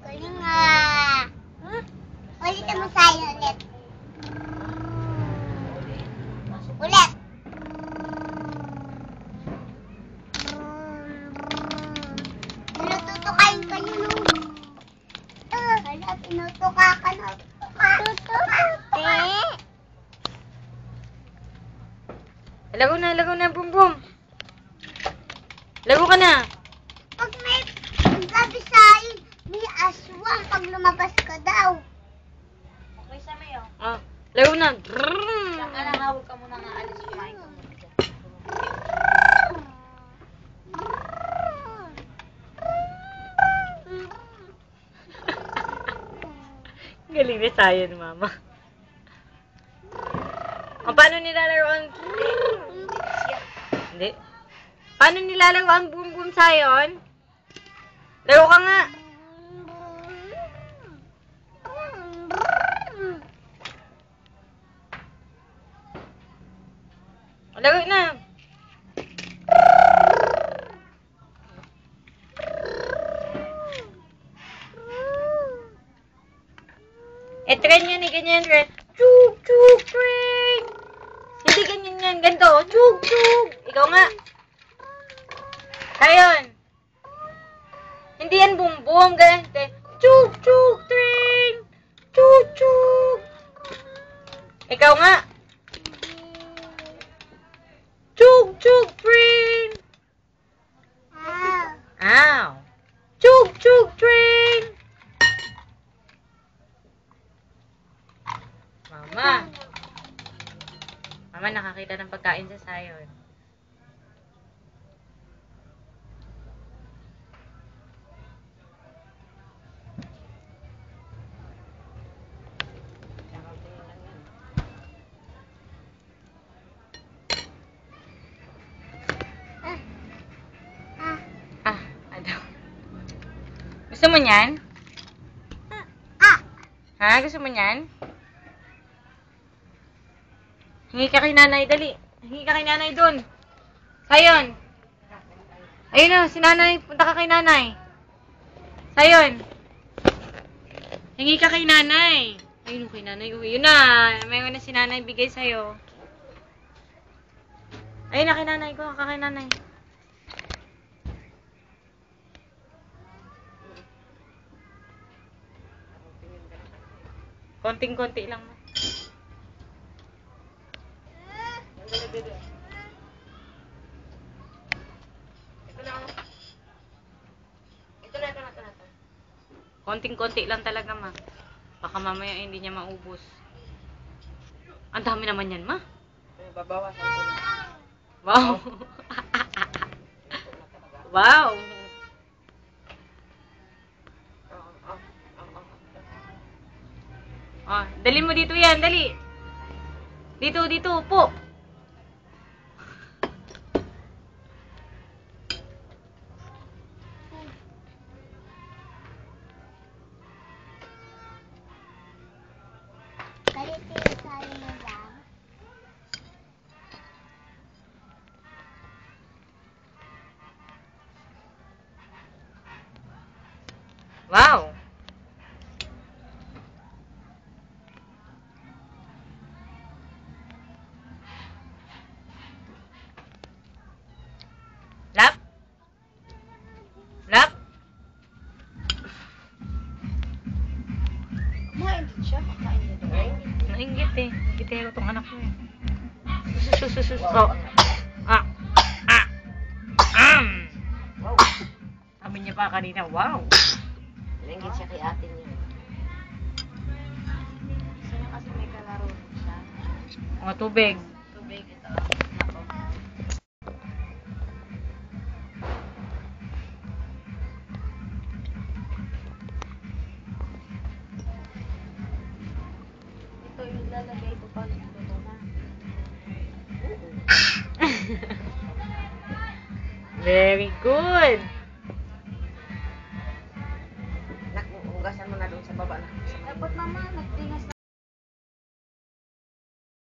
Galing nga. Ulitin mo sa'yo ulit. Ulit. Tinututukain ka niyo nung... Wala, tinutuka ka na. Lago na, Boom Boom. Lago ka na. Pag may sabi sa'yo, may aswang pag lumabas ka daw. Okay sa mayo. Oh, lago na. Diyan ka lang, huwag ka muna nga alis. Kumain ka muna dyan. Galing na tayo ni Mama. O, paano nilalaroan? Hindi. Paano nilalaroan Boom Boom Sayon? Laro ka nga. Laro na. Tren yan eh, ganyan tren. Chug, chug, tren. Hindi ganyan yan, ganito. Chug, chug. Ikaw nga. Sayon. Hindi yan boom boom, ganyan. Chug, chug, tren. Chug, chug. Ikaw nga. Chug, chug, tren. Ow. Chug, chug, tren. Mama. Mama, nakakita ng pagkain sa Sayon. Ano? Gusto mo niyan? Ha? Gusto mo niyan? Hingi ka kay nanay, dali. Hingi ka kay nanay dun. Sayon. Ayun na, si nanay. Punta ka kay nanay. Sayon. Hingi ka kay nanay. Ayun kay nanay. Uy, yun na. Mayroon na si nanay bigay sa'yo. Ayun na kay nanay ko. Ka kay nanay. Konting-konti lang. Ito na. Konting-konti lang talaga, ma. Baka mamaya hindi niya maubos. Ang dami naman yan, ma. Babawasan ko na. Wow. Wow. Oh, dali mo dito yan, dali. Dito, upo. Galitin sa'yo mo lang. Wow. Lap. Kumain din siya. Kakain din doon. Nainggit eh. Gitero tong anak ko eh. Sus. So. Wow. Sabi niya pa kanina, wow. Nainggit siya kay ate niya. Gusto niya kasi may kalaro siya. Mga tubig. Tubig ito. Nako. Ito yung lalagay ko pag ito na. Very good.